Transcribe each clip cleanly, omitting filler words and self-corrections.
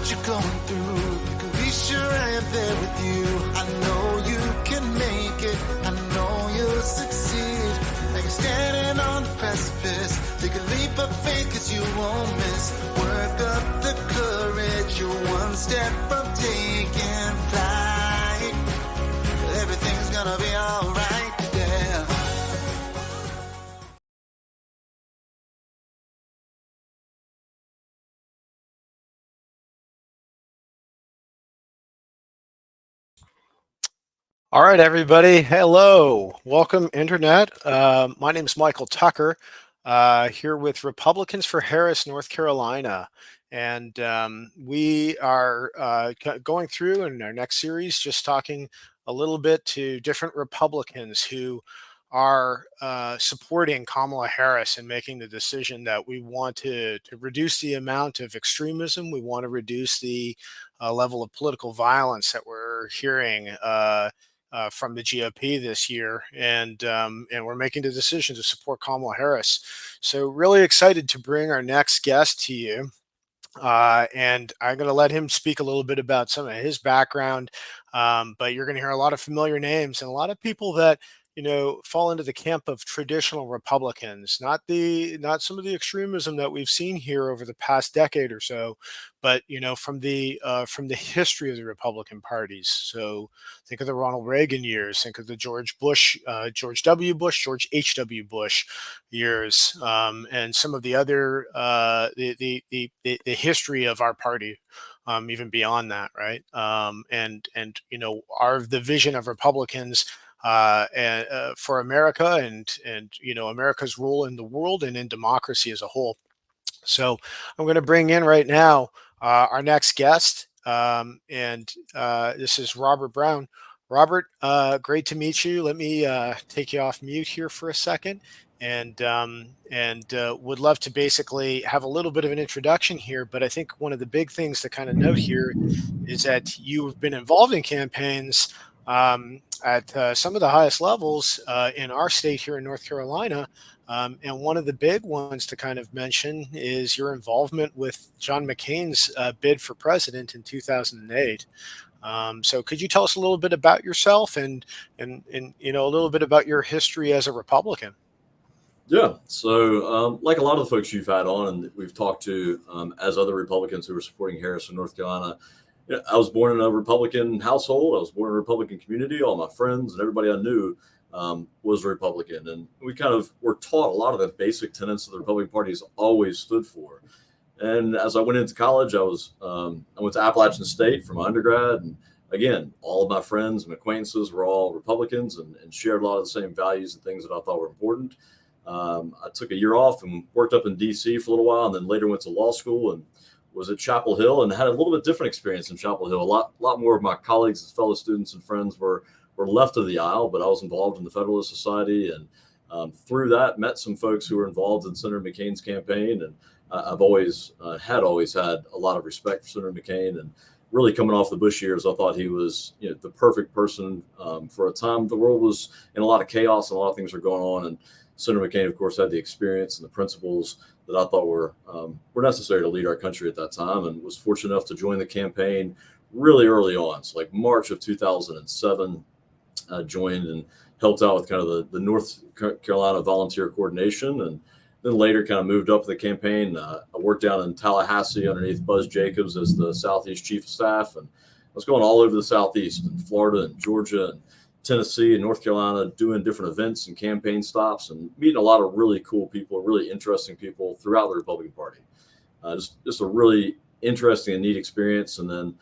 you're going through, you can be sure I am there with you. I know you can make it, I know you'll succeed. Now you're standing on the precipice, take a leap of faith 'cause you won't miss. Work up the courage, you're one step from taking flight. Everything's gonna be alright, yeah. All right, everybody. Hello. Welcome, Internet. My name is Michael Tucker, here with Republicans for Harris, North Carolina. And we are going through in our next series, just talking a little bit to different Republicans who are supporting Kamala Harris and making the decision that we want to reduce the amount of extremism. We want to reduce the level of political violence that we're hearing from the GOP this year, and we're making the decision to support Kamala Harris. So really excited to bring our next guest to you. And I'm going to let him speak a little bit about some of his background, but you're going to hear a lot of familiar names and a lot of people that fall into the camp of traditional Republicans, not some of the extremism that we've seen here over the past decade or so, but from the history of the Republican parties. So think of the Ronald Reagan years, think of the George W. Bush, George H.W. Bush years, and some of the other the history of our party. Even beyond that, right? And the vision of Republicans for America and America's role in the world and in democracy as a whole. So I'm going to bring in right now our next guest, and this is Robert Brown. Robert, great to meet you. Let me take you off mute here for a second, and would love to basically have a little bit of an introduction here. But I think one of the big things to kind of note here is that you've been involved in campaigns at some of the highest levels in our state here in North Carolina. And one of the big ones to kind of mention is your involvement with John McCain's bid for president in 2008. So could you tell us a little bit about yourself and a little bit about your history as a Republican? Yeah. So like a lot of the folks you've had on and we've talked to as other Republicans who were supporting Harris in North Carolina, I was born in a Republican household. I was born in a Republican community. All my friends and everybody I knew was a Republican. And we kind of were taught a lot of the basic tenets of the Republican Party has always stood for. And as I went into college, I went to Appalachian State for my undergrad. And again, all of my friends and acquaintances were all Republicans and shared a lot of the same values and things that I thought were important. I took a year off and worked up in D.C. for a little while, and then later went to law school and was at Chapel Hill and had a little bit different experience in Chapel Hill. A lot more of my colleagues and fellow students and friends were left of the aisle, but I was involved in the Federalist Society, and through that met some folks who were involved in Senator McCain's campaign. And I've always had a lot of respect for Senator McCain, and really coming off the Bush years, I thought he was the perfect person for a time the world was in a lot of chaos and a lot of things were going on. And Senator McCain, of course, had the experience and the principles that I thought were necessary to lead our country at that time, and was fortunate enough to join the campaign really early on. So like March of 2007, I joined and helped out with kind of the North Carolina volunteer coordination, and then later kind of moved up the campaign. I worked down in Tallahassee underneath Buzz Jacobs as the Southeast Chief of Staff, and I was going all over the Southeast, in Florida and Georgia and Tennessee and North Carolina, doing different events and campaign stops and meeting a lot of really cool people, really interesting people throughout the Republican Party. Just a really interesting and neat experience. And then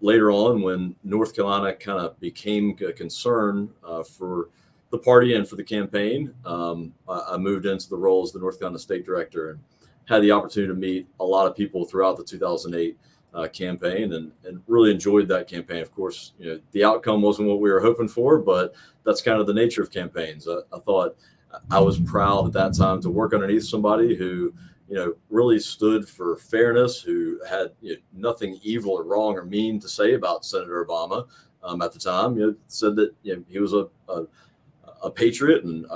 later on, when North Carolina kind of became a concern for the party and for the campaign, I moved into the role as the North Carolina State Director and had the opportunity to meet a lot of people throughout the 2008 campaign and really enjoyed that campaign. Of course, the outcome wasn't what we were hoping for, but that's kind of the nature of campaigns. I thought I was proud at that time to work underneath somebody who, really stood for fairness, who had nothing evil or wrong or mean to say about Senator Obama at the time. Said that he was a patriot and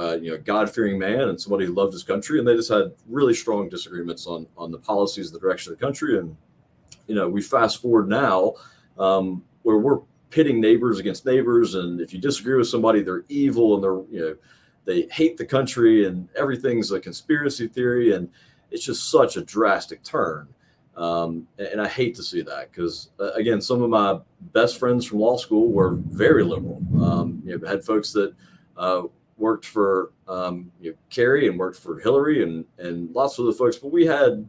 God-fearing man and somebody who loved his country. And they just had really strong disagreements on the policies, the direction of the country. And we fast forward now, where we're pitting neighbors against neighbors, and if you disagree with somebody, they're evil and they hate the country and everything's a conspiracy theory, and it's just such a drastic turn. And I hate to see that because, again, some of my best friends from law school were very liberal. Had folks that worked for Kerry and worked for Hillary and lots of other folks, but we had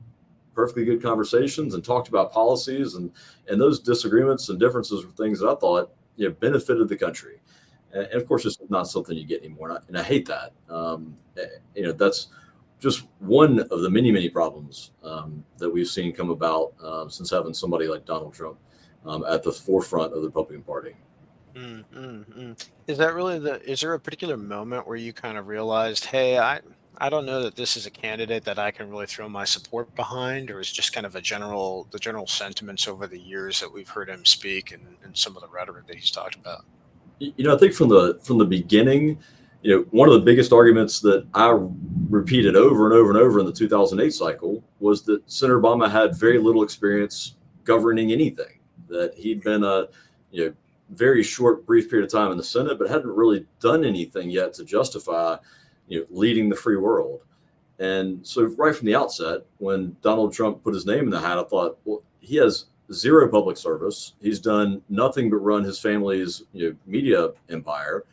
perfectly good conversations and talked about policies, and those disagreements and differences were things that I thought benefited the country. And of course, it's not something you get anymore, and I hate that. That's just one of the many, many problems that we've seen come about since having somebody like Donald Trump at the forefront of the Republican Party. Is that really is there a particular moment where you kind of realized, hey, I don't know that this is a candidate that I can really throw my support behind, or is it just kind of the general sentiments over the years that we've heard him speak and some of the rhetoric that he's talked about? I think from the beginning, one of the biggest arguments that I repeated over and over and over in the 2008 cycle was that Senator Obama had very little experience governing anything, that he'd been a very short, brief period of time in the Senate, but hadn't really done anything yet to justify leading the free world. And so right from the outset, when Donald Trump put his name in the hat, I thought, well, he has zero public service. He's done nothing but run his family's media empire.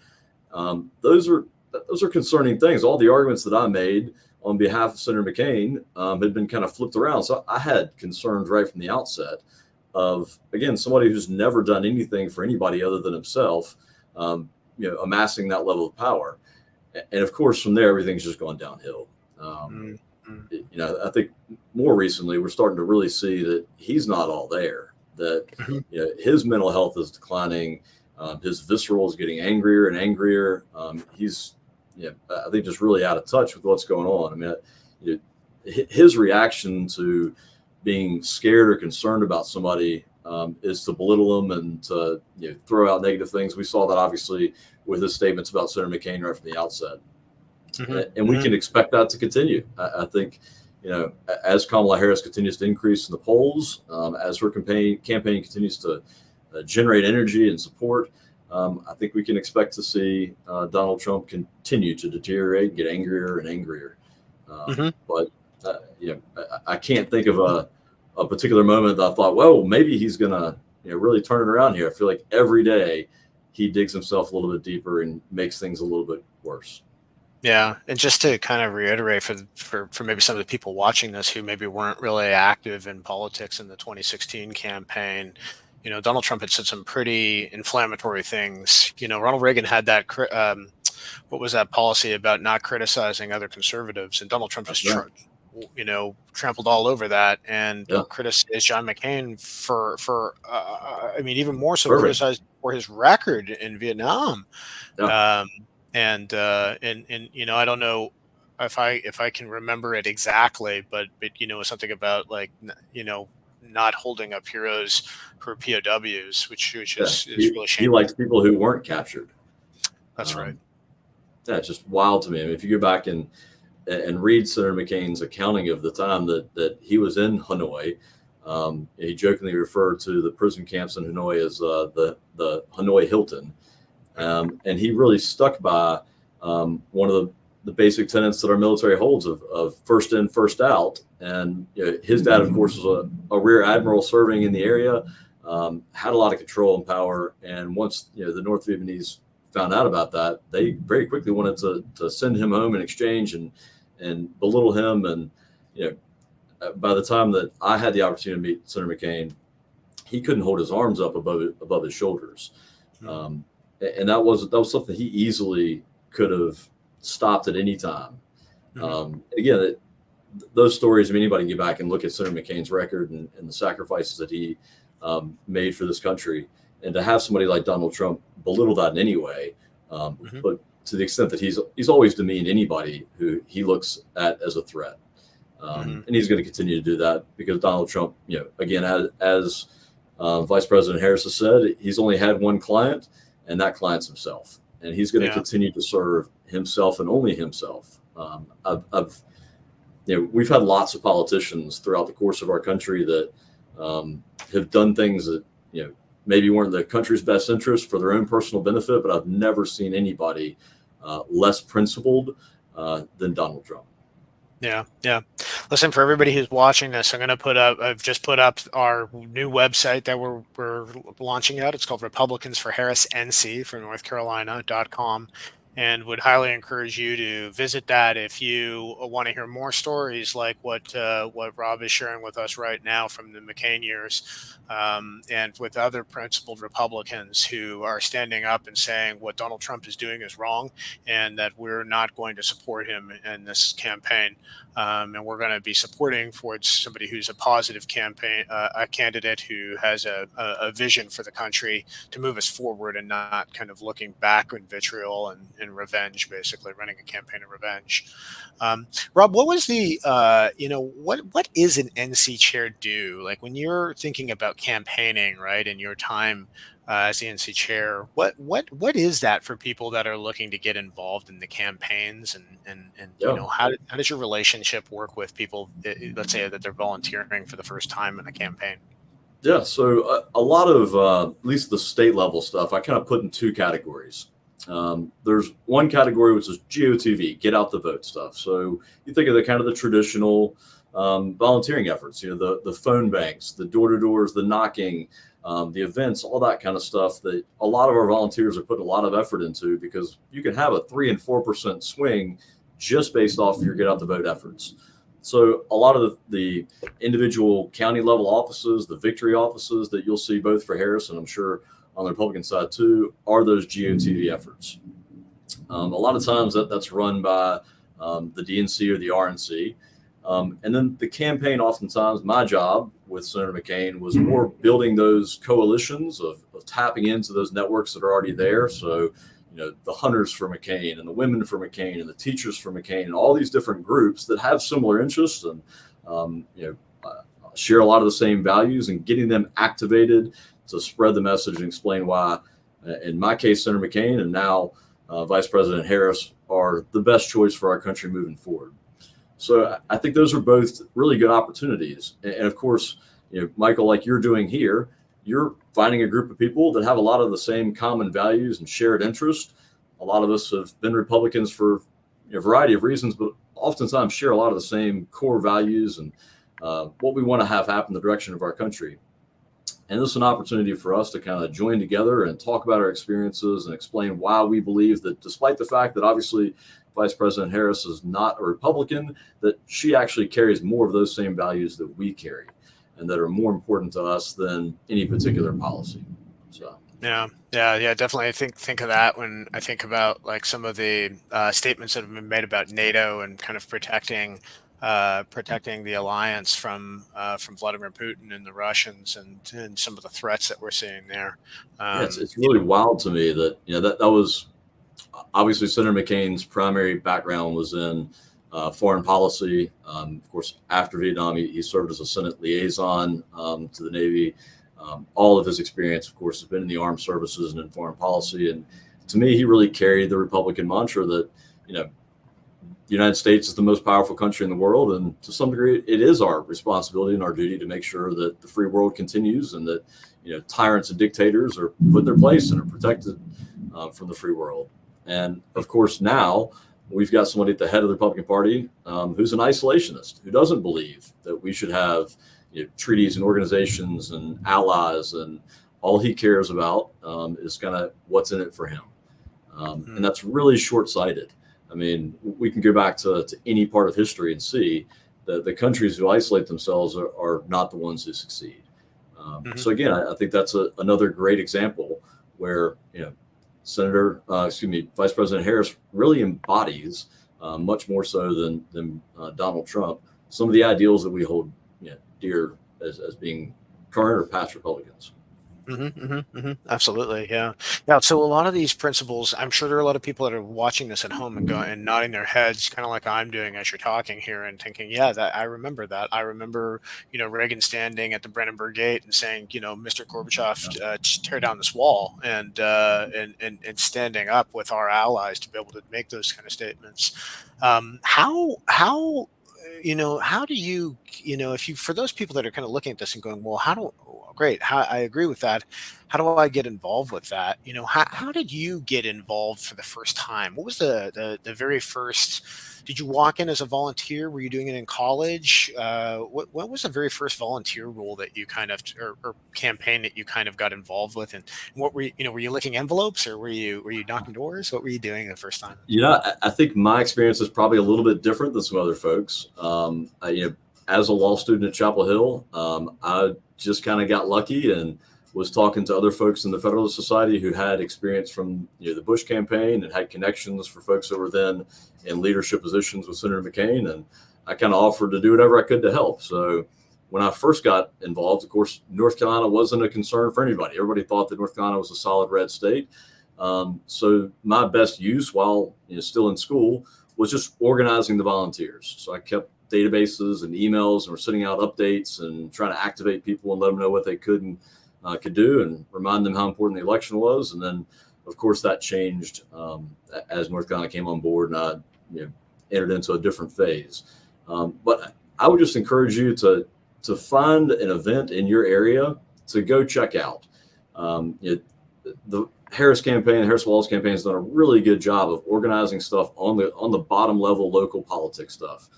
Those are concerning things. All the arguments that I made on behalf of Senator McCain had been kind of flipped around. So I had concerns right from the outset of, again, somebody who's never done anything for anybody other than himself, amassing that level of power. And of course, from there, everything's just gone downhill. I think more recently, we're starting to really see that he's not all there, that his mental health is declining. His visceral is getting angrier and angrier. He's, I think, just really out of touch with what's going on. I mean, his reaction to being scared or concerned about somebody is to belittle them and to throw out negative things. We saw that obviously with his statements about Senator McCain right from the outset. And we can expect that to continue. I think, as Kamala Harris continues to increase in the polls, as her campaign continues to generate energy and support, I think we can expect to see Donald Trump continue to deteriorate, get angrier and angrier. But I can't think of a particular moment that I thought, well, maybe he's going to really turn it around here. I feel like every day he digs himself a little bit deeper and makes things a little bit worse. Yeah, and just to kind of reiterate for maybe some of the people watching this who maybe weren't really active in politics in the 2016 campaign, Donald Trump had said some pretty inflammatory things. Ronald Reagan had that, what was that policy about not criticizing other conservatives, and Donald Trump just trampled all over that and criticized John McCain for even more so criticized for his record in Vietnam. And I don't know if I can remember it exactly, but something about not holding up heroes who are POWs, which is really shameful. He likes people who weren't captured. That's right. Yeah, it's just wild to me. I mean, if you go back and read Senator McCain's accounting of the time that he was in Hanoi, he jokingly referred to the prison camps in Hanoi as the Hanoi Hilton. And he really stuck by one of the basic tenets that our military holds of first in, first out. And his dad, of course, was a rear admiral serving in the area, had a lot of control and power. And once the North Vietnamese found out about that, they very quickly wanted to send him home in exchange and belittle him. And by the time that I had the opportunity to meet Senator McCain, he couldn't hold his arms up above his shoulders. And that was something he easily could have stopped at any time. Again, those stories, anybody can get back and look at Senator McCain's record and the sacrifices that he made for this country. And to have somebody like Donald Trump belittle that in any way, but to the extent that he's always demeaned anybody who he looks at as a threat. And he's going to continue to do that because Donald Trump, again, as Vice President Harris has said, he's only had one client, and that client's himself. And he's going to continue to serve himself and only himself. We've had lots of politicians throughout the course of our country that have done things that, maybe weren't in the country's best interest for their own personal benefit, but I've never seen anybody less principled than Donald Trump. Yeah, yeah. Listen, for everybody who's watching this, I've just put up our new website that we're launching out. It's called Republicans for Harris NC for North Carolina.com, and would highly encourage you to visit that if you want to hear more stories like what Rob is sharing with us right now from the McCain years, and with other principled Republicans who are standing up and saying what Donald Trump is doing is wrong, and that we're not going to support him in this campaign. And we're going to be supporting towards somebody who's a positive a candidate who has a vision for the country to move us forward and not kind of looking back in vitriol and revenge, basically running a campaign of revenge. Rob, what was what is an NC chair do? Like when you're thinking about campaigning, right, in your time as the NC chair, what is that for people that are looking to get involved in the campaigns, and Yeah. how does your relationship work with people, let's say that they're volunteering for the first time in a campaign? Yeah, so a lot of at least the state level stuff I kind of put in two categories. There's one category which is GOTV, get out the vote stuff. So you think of the kind of the traditional volunteering efforts, the phone banks, the door to doors, the knocking, the events, all that kind of stuff that a lot of our volunteers are putting a lot of effort into, because you can have a 3 and 4% swing just based off of your get out the vote efforts. So a lot of the individual county level offices, the victory offices that you'll see both for Harris and I'm sure on the Republican side too, are those GOTV efforts. A lot of times that's run by the DNC or the RNC. And then the campaign, oftentimes my job with Senator McCain was more building those coalitions of tapping into those networks that are already there. So, the hunters for McCain and the women for McCain and the teachers for McCain and all these different groups that have similar interests and, share a lot of the same values, and getting them activated to spread the message and explain why, in my case, Senator McCain and now Vice President Harris are the best choice for our country moving forward. So I think those are both really good opportunities. And of course, Michael, like you're doing here, you're finding a group of people that have a lot of the same common values and shared interest. A lot of us have been Republicans for a variety of reasons, but oftentimes share a lot of the same core values and what we want to have happen in the direction of our country. And this is an opportunity for us to kind of join together and talk about our experiences and explain why we believe that, despite the fact that obviously Vice President Harris is not a Republican, that she actually carries more of those same values that we carry and that are more important to us than any particular policy. So Yeah, definitely. I think of that when I think about like some of the statements that have been made about NATO and kind of protecting the alliance from Vladimir Putin and the Russians, and some of the threats that we're seeing there. It's really wild to me that that was obviously Senator McCain's primary background was in foreign policy. Of course, after Vietnam, he served as a Senate liaison to the Navy. All of his experience, of course, has been in the armed services and in foreign policy. And to me, he really carried the Republican mantra that, the United States is the most powerful country in the world. And to some degree, it is our responsibility and our duty to make sure that the free world continues and that, tyrants and dictators are put in their place and are protected from the free world. And of course, now we've got somebody at the head of the Republican Party who's an isolationist, who doesn't believe that we should have treaties and organizations and allies, and all he cares about is kind of what's in it for him. And that's really short-sighted. I mean, we can go back to any part of history and see that the countries who isolate themselves are not the ones who succeed. So again, I think that's another great example where, Vice President Harris really embodies much more so than Donald Trump some of the ideals that we hold dear as being current or past Republicans. Absolutely. Yeah. So a lot of these principles, I'm sure there are a lot of people that are watching this at home and going and nodding their heads, kind of like I'm doing as you're talking here, and thinking, yeah, that I remember that. I remember, Reagan standing at the Brandenburg Gate and saying, Mr. Gorbachev, tear down this wall, and standing up with our allies to be able to make those kind of statements. How how do you, if you, for those people that are kind of looking at this and going, well, great, I agree with that. How do I get involved with that? How did you get involved for the first time? What was the very first, did you walk in as a volunteer? Were you doing it in college? What was the very first volunteer role that you kind of, or campaign that you kind of got involved with? And what were you licking envelopes, or were you knocking doors? What were you doing the first time? I think my experience is probably a little bit different than some other folks. As a law student at Chapel Hill, I just kind of got lucky and was talking to other folks in the Federalist Society who had experience from the Bush campaign and had connections for folks that were then in leadership positions with Senator McCain. And I kind of offered to do whatever I could to help. So when I first got involved, of course, North Carolina wasn't a concern for anybody. Everybody thought that North Carolina was a solid red state. So my best use while still in school was just organizing the volunteers. So I kept databases and emails and we're sending out updates and trying to activate people and let them know what they could do and remind them how important the election was. And then, of course, that changed as North Carolina came on board and I entered into a different phase. But I would just encourage you to find an event in your area to go check out. The Harris campaign, the Harris Walz campaign has done a really good job of organizing stuff on the bottom level local politics stuff.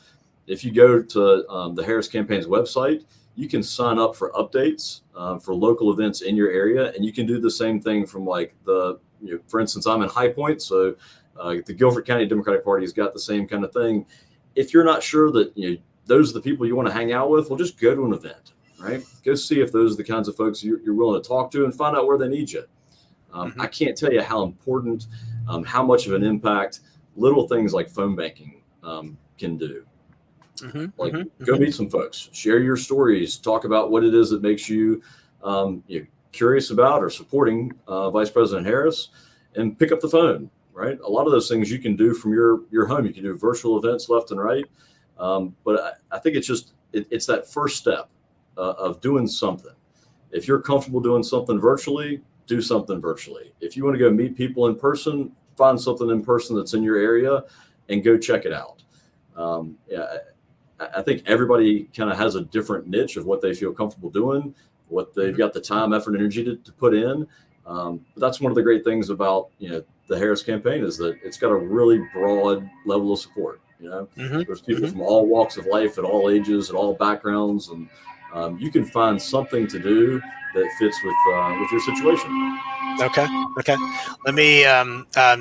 If you go to the Harris campaign's website, you can sign up for updates for local events in your area, and you can do the same thing from for instance, I'm in High Point, so the Guilford County Democratic Party has got the same kind of thing. If you're not sure that those are the people you want to hang out with, well, just go to an event, right? Go see if those are the kinds of folks you're willing to talk to and find out where they need you. I can't tell you how important, how much of an impact little things like phone banking can do. Go meet some folks, share your stories, talk about what it is that makes you curious about or supporting Vice President Harris, and pick up the phone, right? A lot of those things you can do from your home. You can do virtual events left and right. But I think it's that first step of doing something. If you're comfortable doing something virtually, do something virtually. If you want to go meet people in person, find something in person that's in your area and go check it out. I think everybody kind of has a different niche of what they feel comfortable doing, what they've got the time, effort, and energy to put in. But that's one of the great things about, the Harris campaign is that it's got a really broad level of support. There's people from all walks of life at all ages, at all backgrounds, and you can find something to do that fits with your situation. Okay. Let me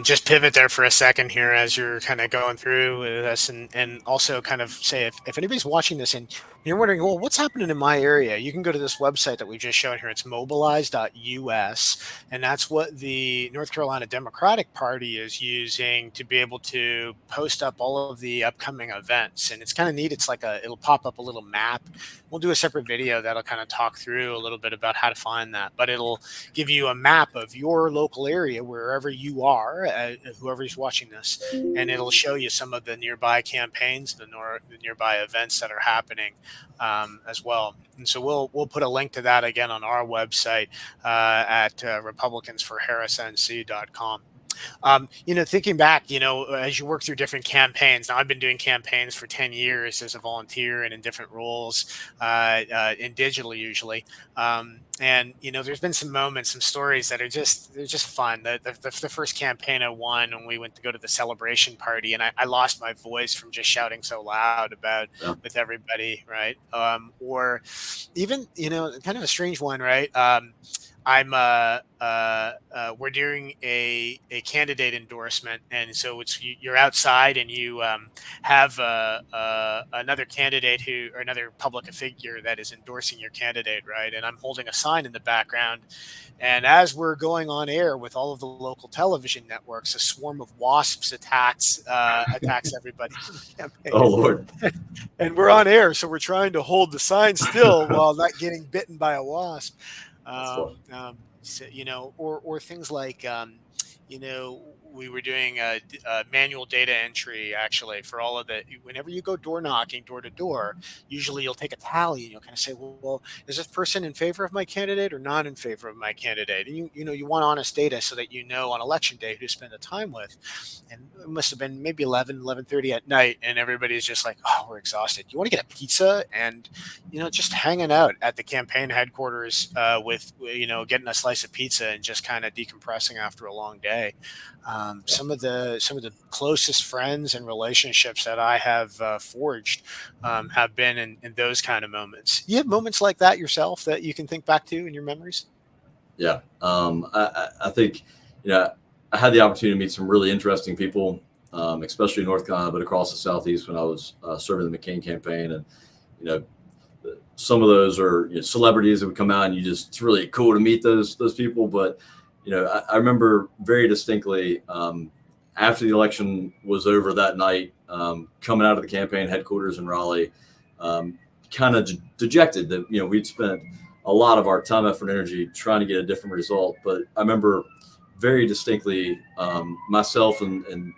just pivot there for a second here as you're kind of going through this, and also kind of say if anybody's watching this and you're wondering, well, what's happening in my area? You can go to this website that we just showed here. It's mobilize.us, and that's what the North Carolina Democratic Party is using to be able to post up all of the upcoming events. And it's kind of neat. It's like it'll pop up a little map. We'll do a separate video that'll kind of talk through a little bit about how to find that, but it'll give you a map of your local area, wherever you are, whoever's watching this, and it'll show you some of the nearby campaigns, the nearby events that are happening as well. And so we'll put a link to that again on our website at republicansforharrisnc.com. Thinking back, as you work through different campaigns, now I've been doing campaigns for 10 years as a volunteer and in different roles, in digital usually. And there's been some moments, some stories that they're just fun. The first campaign I won when we went to go to the celebration party, and I lost my voice from just shouting so loud with everybody, right? Or even, kind of a strange one, right? We're doing a candidate endorsement, and so you're outside and you have another candidate or another public figure that is endorsing your candidate, right? And I'm holding a sign in the background, and as we're going on air with all of the local television networks, a swarm of wasps attacks everybody. Oh Lord! And we're on air, so we're trying to hold the sign still while not getting bitten by a wasp. Or things like, we were doing manual data entry actually for all of the. Whenever you go door knocking, door to door, usually you'll take a tally and you'll kind of say, well, is this person in favor of my candidate or not in favor of my candidate? And you want honest data so that you know on election day who to spend the time with. And it must have been maybe 11:30 at night, and everybody's just like, oh, we're exhausted. You want to get a pizza and just hanging out at the campaign headquarters with getting a slice of pizza and just kind of decompressing after a long day. Some of the closest friends and relationships that I have forged have been in those kind of moments. You have moments like that yourself that you can think back to in your memories? Yeah. I think, I had the opportunity to meet some really interesting people, especially in North Carolina, but across the Southeast when I was serving the McCain campaign. And, some of those are celebrities that would come out, and it's really cool to meet those people. But, I remember very distinctly after the election was over that night, coming out of the campaign headquarters in Raleigh, kind of dejected that, we'd spent a lot of our time, effort, and energy trying to get a different result. But I remember very distinctly myself and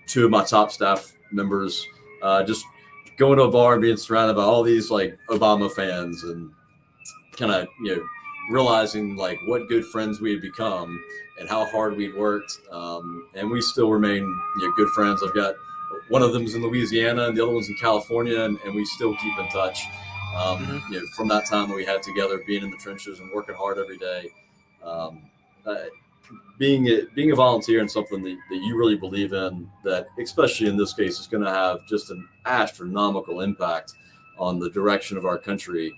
two of my top staff members just going to a bar and being surrounded by all these like Obama fans, and kind of realizing like what good friends we had become and how hard we'd worked, and we still remain good friends. I've got one of them's in Louisiana and the other one's in California, and we still keep in touch from that time that we had together, being in the trenches and working hard every day. Being a volunteer in something that you really believe in, that especially in this case is going to have just an astronomical impact on the direction of our country.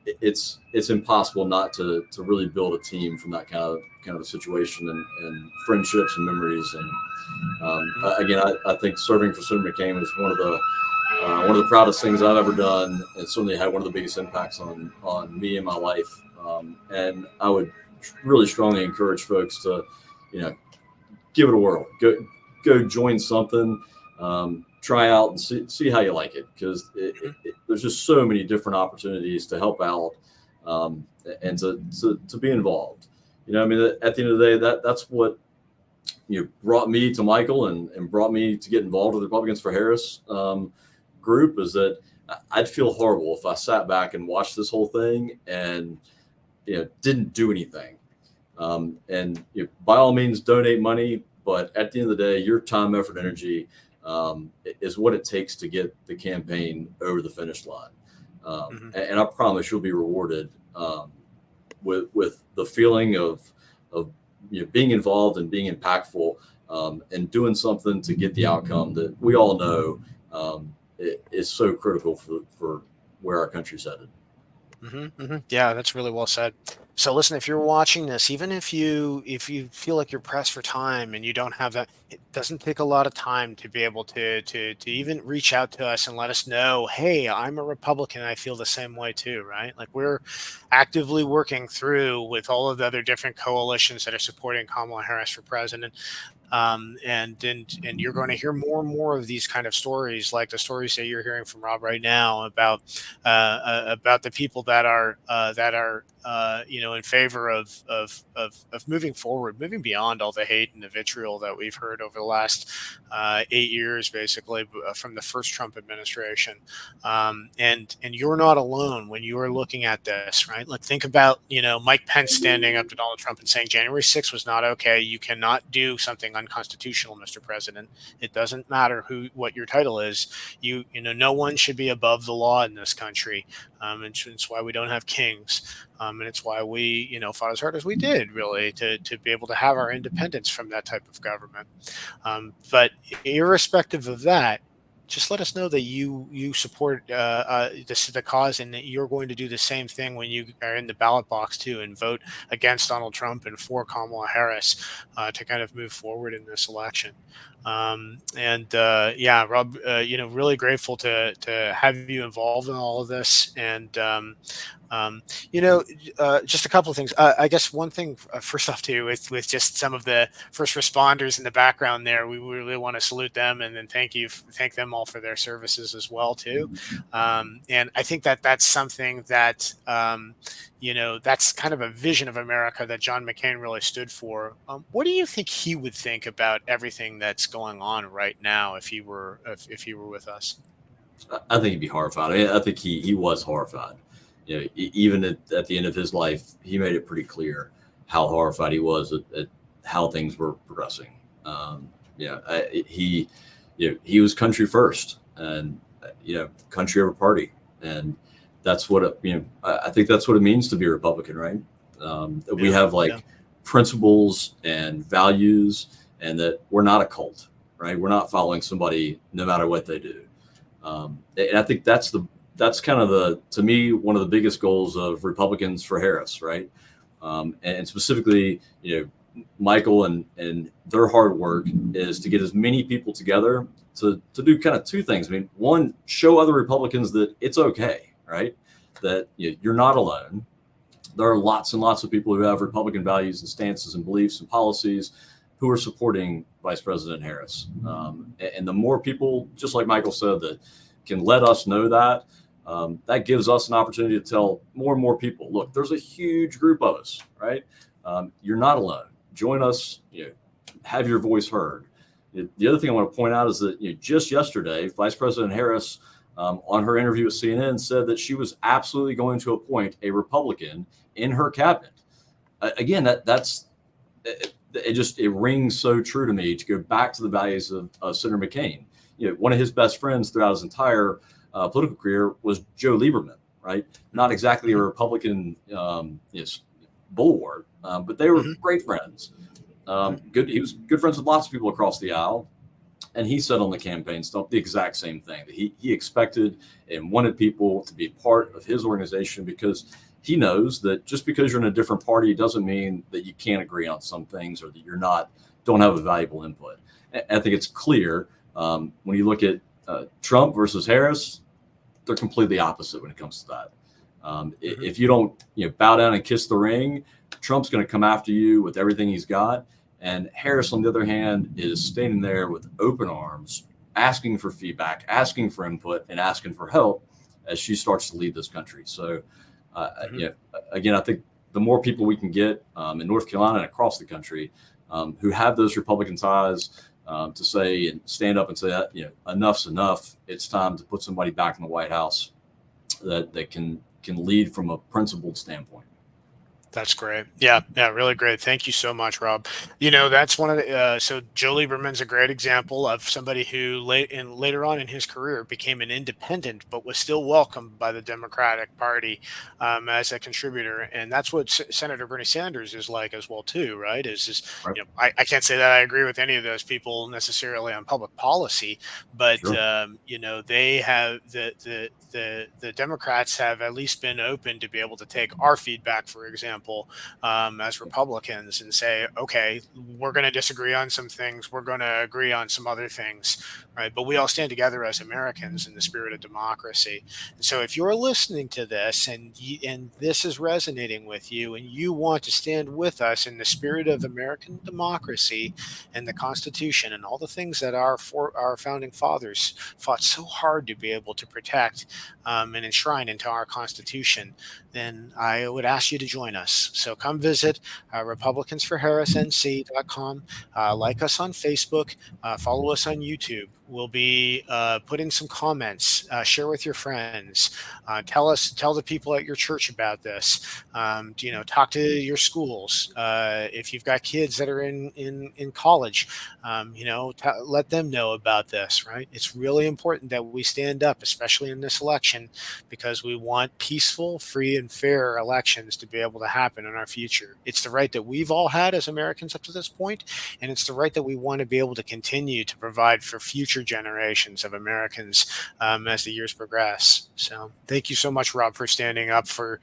It's impossible not to really build a team from that kind of a situation, and friendships and memories. And again, I think serving for Senator McCain was one of the proudest things I've ever done, and certainly had one of the biggest impacts on me and my life. And I would really strongly encourage folks to, give it a whirl. Go join something, try out and see how you like it, because there's just so many different opportunities to help out, and to be involved. At the end of the day, that's what brought me to Michael and brought me to get involved with the Republicans for Harris group, is that I'd feel horrible if I sat back and watched this whole thing and didn't do anything. And by all means, donate money, but at the end of the day, your time, effort, energy is what it takes to get the campaign over the finish line. And I promise you'll be rewarded with the feeling of being involved and being impactful, and doing something to get the outcome that we all know is so critical for where our country's headed. Yeah, that's really well said. So listen, if you're watching this, even if you feel like you're pressed for time and you don't have that, it doesn't take a lot of time to be able to even reach out to us and let us know, hey, I'm a Republican. I feel the same way too, right? Like, we're actively working through with all of the other different coalitions that are supporting Kamala Harris for president. And you're going to hear more and more of these kind of stories, like the stories that you're hearing from Rob right now about the people that are in favor of moving forward, moving beyond all the hate and the vitriol that we've heard over the last 8 years, basically, from the first Trump administration. And you're not alone when you are looking at this, right? Like, think about Mike Pence standing up to Donald Trump and saying January 6th was not okay. You cannot do something unconstitutional, Mr. President. It doesn't matter what your title is. No one should be above the law in this country. And it's why we don't have kings. And it's why we, fought as hard as we did, really, to be able to have our independence from that type of government. But irrespective of that, just let us know that you support the cause, and that you're going to do the same thing when you are in the ballot box too, and vote against Donald Trump and for Kamala Harris to kind of move forward in this election. Rob, really grateful to have you involved in all of this, and Just a couple of things. I guess one thing, first off, too, with just some of the first responders in the background there, we really want to salute them and then thank them all for their services as well, too. And I think that that's something that, that's kind of a vision of America that John McCain really stood for. What do you think he would think about everything that's going on right now if he were with us? I think he'd be horrified. I mean, I think he was horrified. Even at the end of his life, he made it pretty clear how horrified he was at how things were progressing. He was country first, and country over party, and that's what I think that's what it means to be a Republican, right? We have principles and values, and that we're not a cult, right? We're not following somebody no matter what they do. And I think that's kind of to me, one of the biggest goals of Republicans for Harris, right? And specifically, Michael and their hard work is to get as many people together to do kind of two things. I mean, one, show other Republicans that it's okay, right? That you're not alone. There are lots and lots of people who have Republican values and stances and beliefs and policies who are supporting Vice President Harris. And the more people, just like Michael said, that can let us know that, that gives us an opportunity to tell more and more people, look, there's a huge group of us, right? You're not alone. Join us, have your voice heard. The other thing I want to point out is that just yesterday, Vice President Harris, on her interview with CNN, said that she was absolutely going to appoint a Republican in her cabinet. Again, that's it rings so true to me to go back to the values of Senator McCain. One of his best friends throughout his entire political career was Joe Lieberman, right? Not exactly a Republican bulwark, but they were great friends. He was good friends with lots of people across the aisle. And he said on the campaign stump the exact same thing, that he expected and wanted people to be part of his organization, because he knows that just because you're in a different party doesn't mean that you can't agree on some things or that don't have a valuable input. I think it's clear when you look at Trump versus Harris, they're completely opposite when it comes to that. If you don't bow down and kiss the ring, Trump's going to come after you with everything he's got. And Harris, on the other hand, is standing there with open arms, asking for feedback, asking for input, and asking for help as she starts to lead this country. So, again, I think the more people we can get in North Carolina and across the country who have those Republican ties to say and stand up and say that enough's enough. It's time to put somebody back in the White House that can lead from a principled standpoint. That's great. Yeah, really great. Thank you so much, Rob. That's one of the, so Joe Lieberman's a great example of somebody who later on in his career became an independent, but was still welcomed by the Democratic Party as a contributor. And that's what Senator Bernie Sanders is like as well, too, right? Right. I can't say that I agree with any of those people necessarily on public policy, but, Sure. they have the Democrats have at least been open to be able to take our feedback, for example, as Republicans, and say, okay, we're going to disagree on some things, we're going to agree on some other things, right? But we all stand together as Americans in the spirit of democracy. And so if you're listening to this and this is resonating with you, and you want to stand with us in the spirit of American democracy and the Constitution and all the things that our founding fathers fought so hard to be able to protect and enshrine into our Constitution, then I would ask you to join us. So come visit republicansforharrisnc.com, like us on Facebook, follow us on YouTube. We'll be putting some comments, share with your friends, tell the people at your church about this, talk to your schools. If you've got kids that are in college, let them know about this, right? It's really important that we stand up, especially in this election, because we want peaceful, free, and fair elections to be able to happen in our future. It's the right that we've all had as Americans up to this point, and it's the right that we want to be able to continue to provide for future generations of Americans as the years progress. So thank you so much, Rob, for standing up for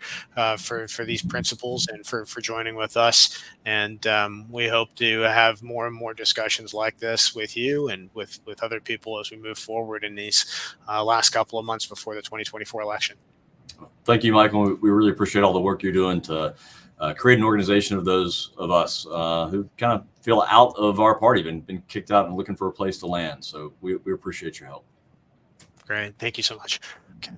these principles and for joining with us. And we hope to have more and more discussions like this with you and with other people as we move forward in these last couple of months before the 2024 election. Thank you, Michael. We really appreciate all the work you're doing to create an organization of those of us who kind of feel out of our party, been kicked out and looking for a place to land. So we appreciate your help. Great. Thank you so much. Okay.